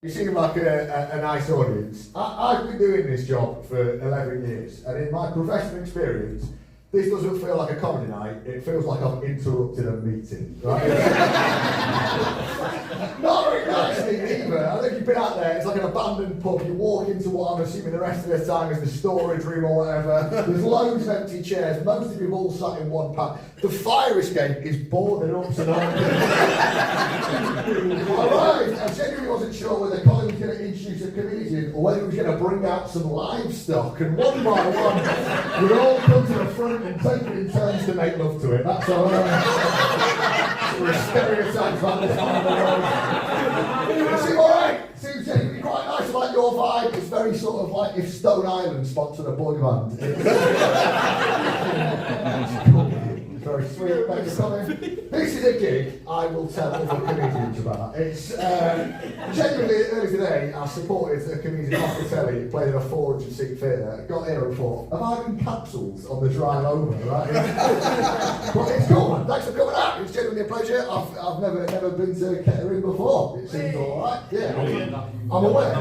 You seem like a nice audience. I've been doing this job for 11 years, and in my professional experience, this doesn't feel like a comedy night, it feels like I've interrupted a meeting, right? Not very nicely either. I think you've been out there, it's like an abandoned pub, you walk into what I'm assuming the rest of the time is the storage room or whatever, there's loads of empty chairs, most of you have all sat in one pack. The fire escape is boarded up tonight. I arrived, I genuinely wasn't sure whether Colin was going to introduce a comedian or whether he was going to bring out some livestock, and one by one, we'd all come to the front and take it in turns to make love to it. That's all right. We're stereotypes about this time of the world. It seems alright. Seems genuinely quite nice. I like your vibe. It's very sort of like if Stone Island sponsored a boy band. It's cool. Very sweet, thanks for coming. This is a gig I will tell other comedians about. It's genuinely early today. I supported a comedian off the telly, playing in a 400-seat theatre. Got here and thought, have I been capsules on the drive over? Right? But it's cool, man. Thanks for coming out. It's genuinely a pleasure. I've never been to Kettering before. It seems all right. Yeah, I'm aware.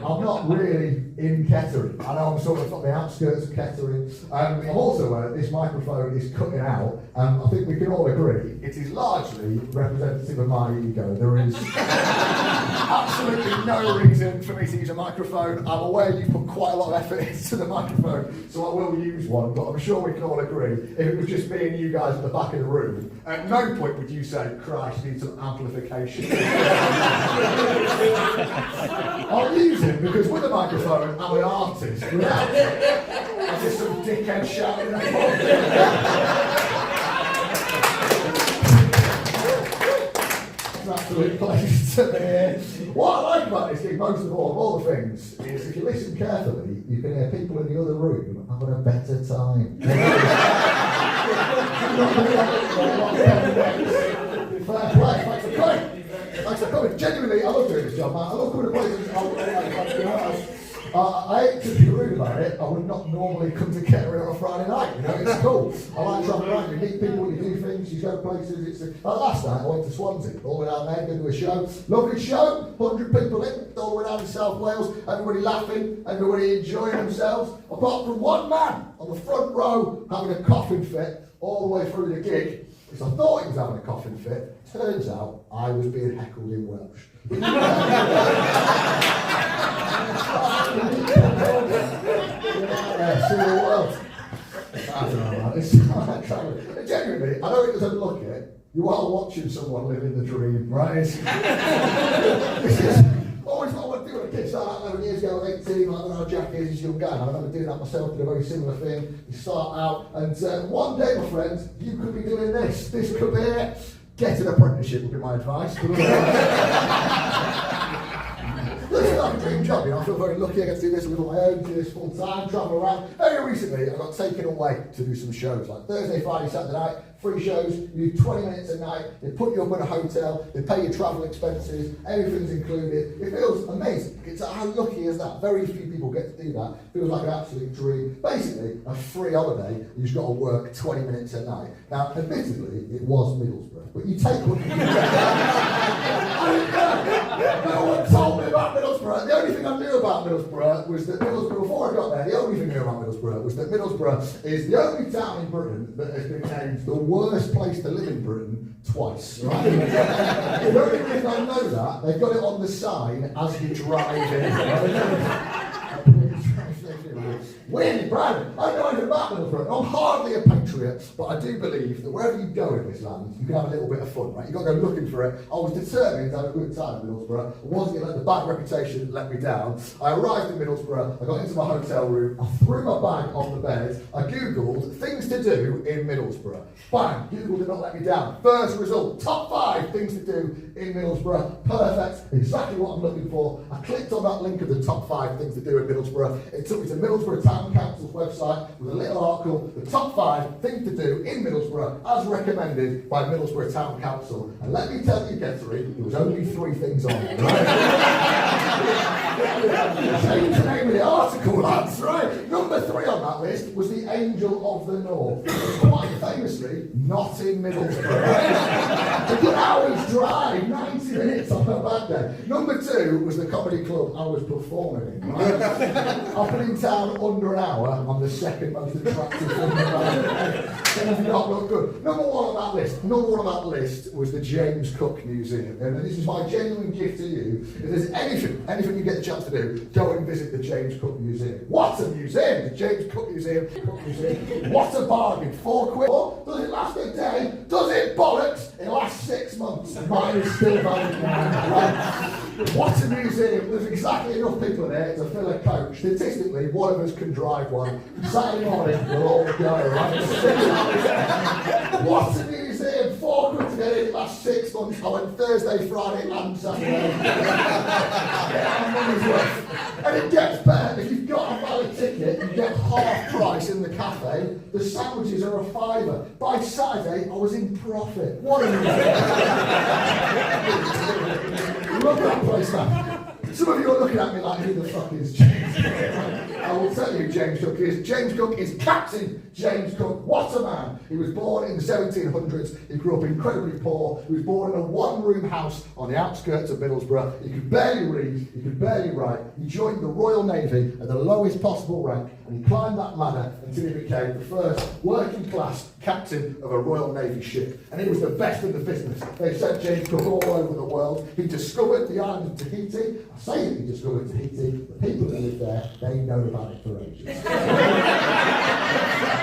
I'm not really in Kettering. I know I'm sort of on the outskirts of Kettering. I'm also aware that this microphone is cutting out. I think we can all agree it is largely representative of my ego. There is absolutely no reason for me to use a microphone. I'm aware you put quite a lot of effort into the microphone, so I will use one, but I'm sure we can all agree if it was just me and you guys at the back of the room, at no point would you say, Christ, need some amplification. I'll use it because with a microphone, I'm an artist. Without it, I'm just some dickhead shouting at me. Absolute place to be here. What I like about this gig, most of all the things, is if you listen carefully, you can hear people in the other room having a better time. Fair play, thanks for coming. Thanks for coming. Genuinely, I love doing this job, man. I love coming to places. I hate to be rude about it, I would not normally come to Kettering on a Friday night, you know, it's cool. I like travelling around, you meet people, you do things, you go places, like last night I went to Swansea, all the way down there, go to a show, lovely show, 100 people in, all the way down in South Wales, everybody laughing, everybody enjoying themselves, apart from one man on the front row having a coughing fit all the way through the gig, because I thought he was having a coughing fit, turns out I was being heckled in Welsh. See the world. I don't know, man. It's genuinely, I know it doesn't look it. You are watching someone living the dream, right? This is always what I want to do when a kid started out 11 years ago, 18, like when I was Jack is as a young guy. I remember doing that myself, did a very similar thing. You start out, and one day, my friends, you could be doing this. This could be it. Get an apprenticeship would be my advice. This is like a dream job, you know. I feel very lucky I get to do this, live on my own, do this full time, travel around. Very recently, I got taken away to do some shows, like Thursday, Friday, Saturday night, 3 shows, you do 20 minutes a night, they put you up in a hotel, they pay your travel expenses, everything's included. It feels amazing. It's how lucky is that? Very few people get to do that. It feels like an absolute dream. Basically, a free holiday, you just got to work 20 minutes a night. Now, admittedly, it was Middlesbrough, but you take what you get. I didn't know. No one told me about Middlesbrough. The only thing I knew about Middlesbrough was that Middlesbrough, before I got there, the only thing I knew about Middlesbrough was that Middlesbrough is the only town in Britain that has been named the worst place to live in Britain twice. Right? The only reason I know that, they've got it on the sign as you drive in. Weirdly proud. I know anything about Middlesbrough. I'm hardly a patriot, but I do believe that wherever you go in this land, you can have a little bit of fun, right? You've got to go looking for it. I was determined to have a good time in Middlesbrough. I wasn't going to let the bad reputation let me down. I arrived in Middlesbrough, I got into my hotel room, I threw my bag on the bed, I googled things to do in Middlesbrough. Bang! Google did not let me down. First result, top 5 things to do in Middlesbrough. Perfect, exactly what I'm looking for. I clicked on that link of the top 5 things to do in Middlesbrough. It took me to Middlesbrough Town Council's website with a little article, the top 5 things to do in Middlesbrough as recommended by Middlesbrough Town Council. And let me tell you, Kettering, there was only 3 things on it, right? Change the name of the article, lads, right? Number 3 on that list was the Angel of the North. Quite famously, not in Middlesbrough. Right? A good hour's drive, 90 minutes on a bad day. Number 2 2 was the comedy club I was performing in, right? I've been in town under an hour. I'm the second most attractive thing around. It does not look good. Number one on that list was the James Cook Museum. And this is my genuine gift to you. If there's anything you get the chance to do, go and visit the James Cook Museum. What a museum! The James Cook Museum. What a bargain. £4. Does it last a day? Does it bollocks? It lasts 6 months. Mine is still valid now. Right? What a museum. There's exactly enough people in there to fill a coach. Statistically, one of us can drive one. Saturday morning, we'll all go, right? What a museum. £4 to get in. It lasts 6 months. I went Thursday, Friday and Saturday. Yeah, money's worth. And it gets better. If you've got a valid ticket, you get half price in the cafe. The sandwiches are £5. By Saturday, I was in profit. What a museum. Love that place, man. Some of you are looking at me like, who the fuck is James Cook? I will tell you who James Cook is. James Cook is Captain James Cook. What a man. He was born in the 1700s. He grew up incredibly poor. He was born in a one-room house on the outskirts of Middlesbrough. He could barely read. He could barely write. He joined the Royal Navy at the lowest possible rank, and he climbed that ladder until he became the first working-class captain of a Royal Navy ship. And he was the best in the business. They sent James Cook all over the world. He discovered the island of Tahiti. I say that he discovered Tahiti. The people who live there, they know about it for ages.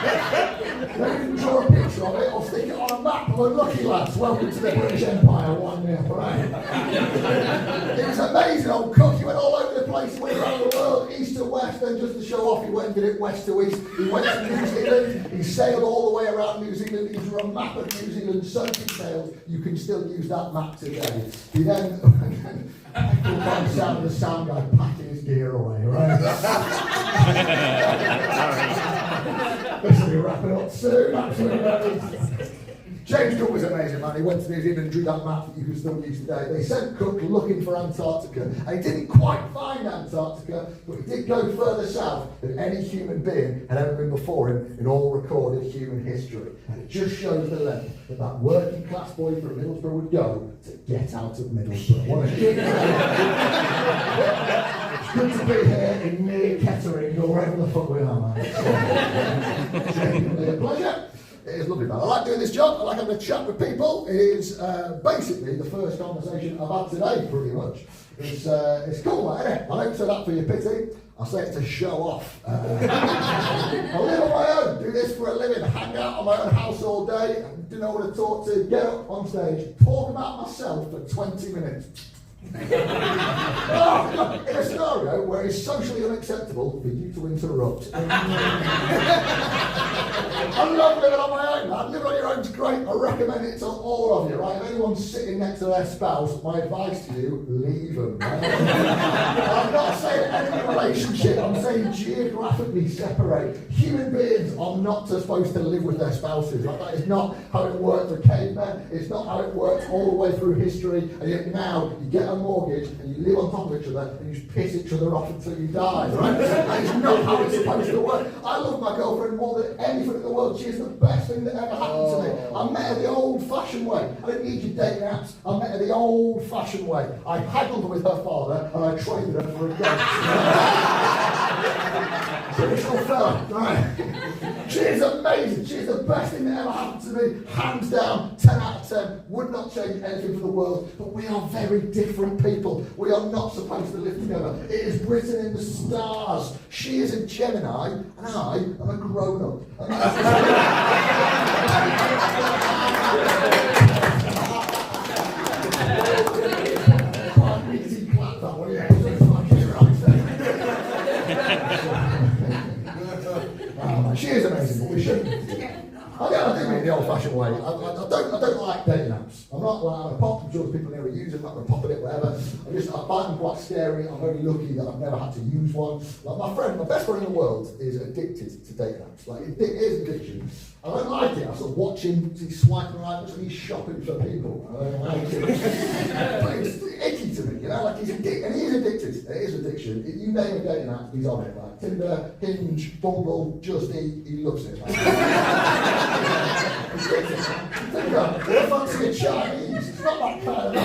They didn't draw a picture of it or stick it on a map of a lucky lads. Welcome to the British Empire, 1-0, right? It was amazing, old Cook. He went all over the place, went around the world, east to west, and just to show off, he went and did it west to east. He went to New Zealand, he sailed all the way around New Zealand, he drew a map of New Zealand so detailed, you can still use that map today. He then, by the sound of the sound guy packing his gear away, right? This will be wrapping up soon, absolutely. James Cook was amazing, man. He went to New Zealand and drew that map that you can still use today. They sent Cook looking for Antarctica, and he didn't quite find Antarctica, but he did go further south than any human being had ever been before him in all recorded human history. And it just shows the length that that working class boy from Middlesbrough would go to get out of Middlesbrough. What a good It's good to be here in near Kettering or wherever the fuck we are, man. It's genuinely a pleasure. It is lovely, man. I like doing this job. I like having a chat with people. It is basically the first conversation I've had today, pretty much. It's cool, man, isn't it? I don't say that for your pity. I say it to show off. I live on my own, do this for a living, hang out on my own house all day, do know what to talk to, get up on stage, talk about myself for 20 minutes. Oh, in a scenario where it's socially unacceptable for you to interrupt. I love living on my own, man. Living on your own's great. I recommend it to all of you, right? If anyone's sitting next to their spouse, my advice to you, leave them, right? I'm not saying any relationship, I'm saying geographically separate. Human beings are not supposed to live with their spouses. Like, that is not how it worked for cavemen. It's not how it worked all the way through history. And yet now, you get a mortgage and you live on top of each other and you just piss each other off until you die, right? That is not how it's supposed to work. I love my girlfriend more than anything in the world. She is the best thing that ever happened to me. I met her the old-fashioned way. I didn't need your dating apps. I met her the old-fashioned way. I haggled with her father and I traded her for a ghost. Traditional fella, right? She is amazing. She is the best thing that ever happened to me. Hands down, 10 out of 10. Would not change anything for the world. But we are very different people. We are not supposed to live together. It is written in the stars. She is a Gemini and I am a grown-up. She is amazing, but we shouldn't. I do mean the old-fashioned way. I don't like dating apps. I'm not like, I'm going to pop, I'm sure people never use them, I'm not going to pop it, whatever. I find them quite scary. I'm very lucky that I've never had to use one. Like my best friend in the world is addicted to dating apps. Like, it is addiction. I don't like it. I sort of watch him, he's swiping right, looks like he's shopping for people. I don't like it. But it's icky to me, you know, like he's addicted, and he is addicted. It is addiction. You name a dating app, he's on it. Like Tinder, Hinge, Bumble, Just Eat, he loves it. They're fancy Chinese. It's not that kind of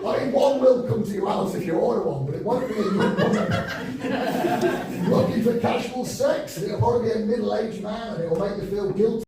I mean, one will come to well if you order one, but it won't be a young woman looking for casual sex. It'll probably be a middle-aged man, and it'll make you feel guilty.